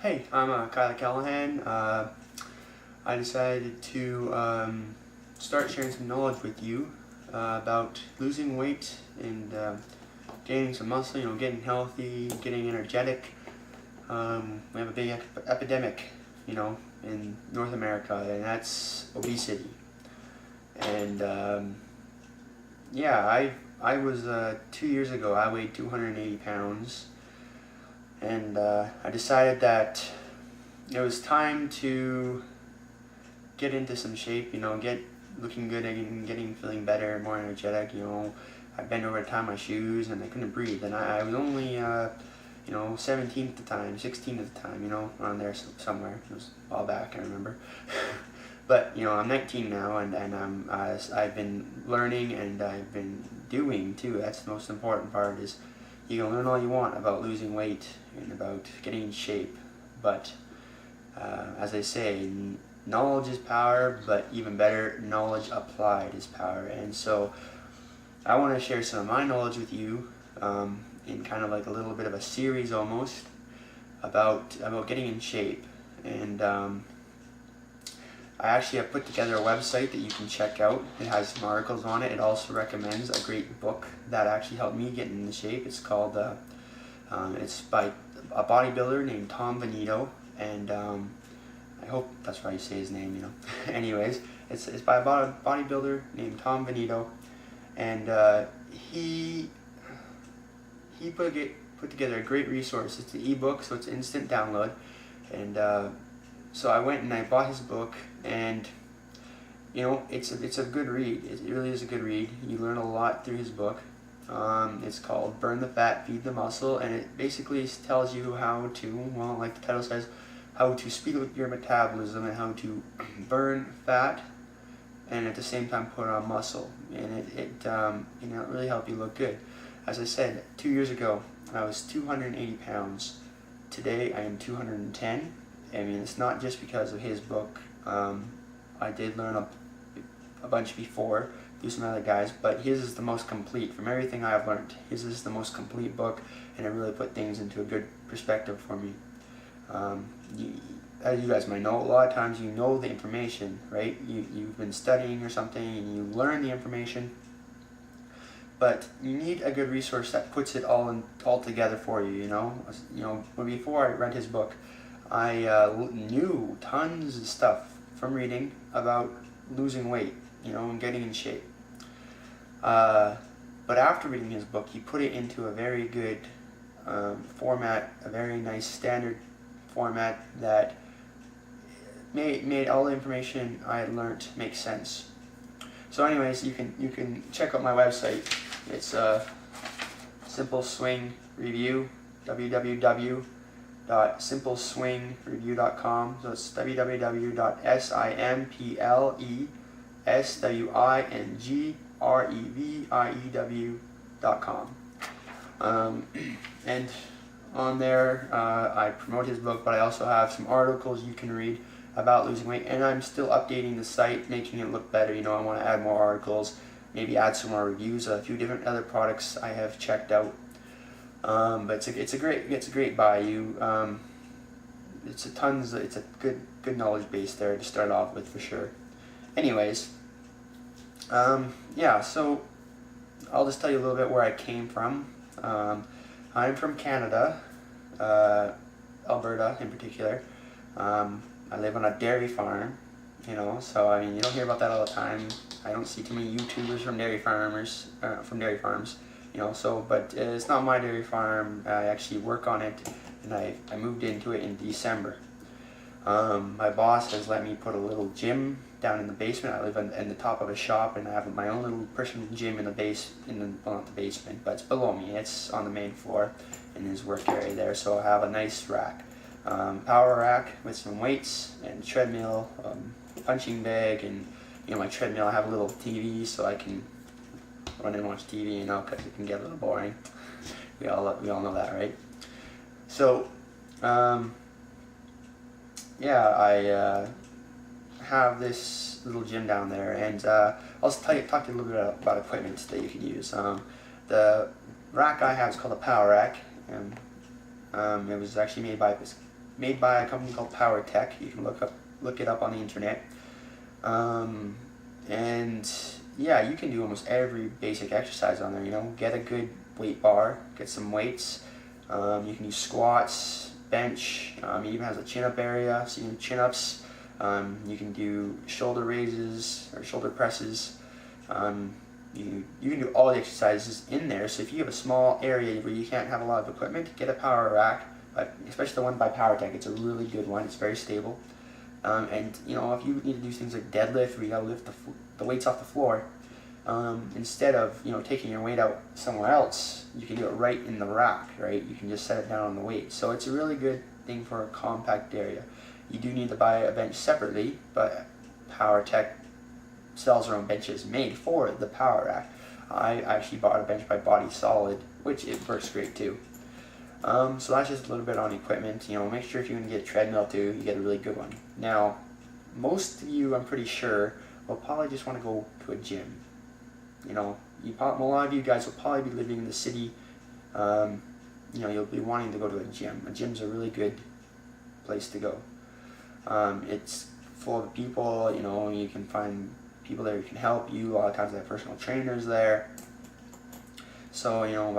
Hey, I'm Cuyler Callahan. I decided to start sharing some knowledge with you about losing weight and gaining some muscle, getting healthy, getting energetic. We have a big epidemic, in North America, and that's obesity. And yeah, I was 2 years ago, I weighed 280 pounds. And I decided that it was time to get into some shape, get looking good and feeling better, more energetic. I bent over to tie my shoes and I couldn't breathe. And I was only 17 at the time, 16 at the time, around there somewhere. It was a while back, I remember. But I'm 19 now, and I've been learning and I've been doing too. That's the most important part. Is you can learn all you want about losing weight and about getting in shape, but as I say, knowledge is power, but even better, knowledge applied is power. And so I want to share some of my knowledge with you in kind of like a little bit of a series almost about getting in shape. And I actually have put together a website that you can check out. It has some articles on it. It also recommends a great book that actually helped me get into shape. It's called, it's by a bodybuilder named Tom Venito, and I hope that's right you say his name, Anyways, it's by a bodybuilder named Tom Venito, and he put together a great resource. It's an ebook, so it's instant download, and so I went and I bought his book, and it's a good read. It really is a good read. You learn a lot through his book. It's called Burn the Fat, Feed the Muscle, and it basically tells you how to, well, like the title says, how to speed up your metabolism and how to burn fat and at the same time put on muscle. And it really help you look good. As I said, 2 years ago I was 280 pounds. Today I am 210. I mean, it's not just because of his book. I did learn a bunch before through some other guys, but his is the most complete. From everything I've learned, his is the most complete book, and it really put things into a good perspective for me. As you guys might know, a lot of times you know the information, right? You've been studying or something, and you learn the information, but you need a good resource that puts it all together for you. Before I read his book, I knew tons of stuff from reading about losing weight, and getting in shape. But after reading his book, he put it into a very good format, a very nice standard format that made all the information I had learned make sense. So anyways, you can check out my website. It's Simple Swing Review, www.simpleswingreview.com. So it's www.simpleswingreview.com. And on there, I promote his book, but I also have some articles you can read about losing weight, and I'm still updating the site, making it look better. I want to add more articles, maybe add some more reviews of a few different other products I have checked out. But it's a great buy. It's a good knowledge base there to start off with for sure. Anyways, yeah. So I'll just tell you a little bit where I came from. I'm from Canada, Alberta in particular. I live on a dairy farm, so I mean, you don't hear about that all the time. I don't see too many YouTubers from dairy farms, but it's not my dairy farm. I actually work on it, and I moved into it in December. My boss has let me put a little gym down in the basement. I live in the top of a shop, and I have my own little personal gym in the well, not the basement, but it's below me. It's on the main floor in his work area there. So I have a nice rack, power rack with some weights and treadmill, punching bag, and my treadmill. I have a little TV so I can run and watch TV, because it can get a little boring. We all know that, right? So, yeah, I have this little gym down there, and I'll talk to you a little bit about equipment that you can use. The rack I have is called a power rack, and it was actually made made by a company called Power Tech. You can look it up on the internet. And yeah, you can do almost every basic exercise on there. You know, get a good weight bar, get some weights. You can do squats, bench. It even has a chin-up area, so you can do chin-ups. You can do shoulder raises or shoulder presses. You can do all the exercises in there. So if you have a small area where you can't have a lot of equipment, get a power rack, especially the one by Power Tech. It's a really good one. It's very stable. And you know, if you need to do things like deadlift, where you gotta lift the weights off the floor, instead of, you know, taking your weight out somewhere else, you can do it right in the rack. Right? You can just set it down on the weight. So it's a really good thing for a compact area. You do need to buy a bench separately, but Power Tech sells their own benches made for the power rack. I actually bought a bench by Body Solid, which it works great too. So that's just a little bit on equipment. You know, make sure if you can get a treadmill too, you get a really good one. Now, most of you, I'm pretty sure, will probably just want to go to a gym. You know, a lot of you guys will probably be living in the city. You know, you'll be wanting to go to a gym. A gym's a really good place to go. It's full of people. You know, you can find people there who can help you. A lot of times they have personal trainers there. So, you know,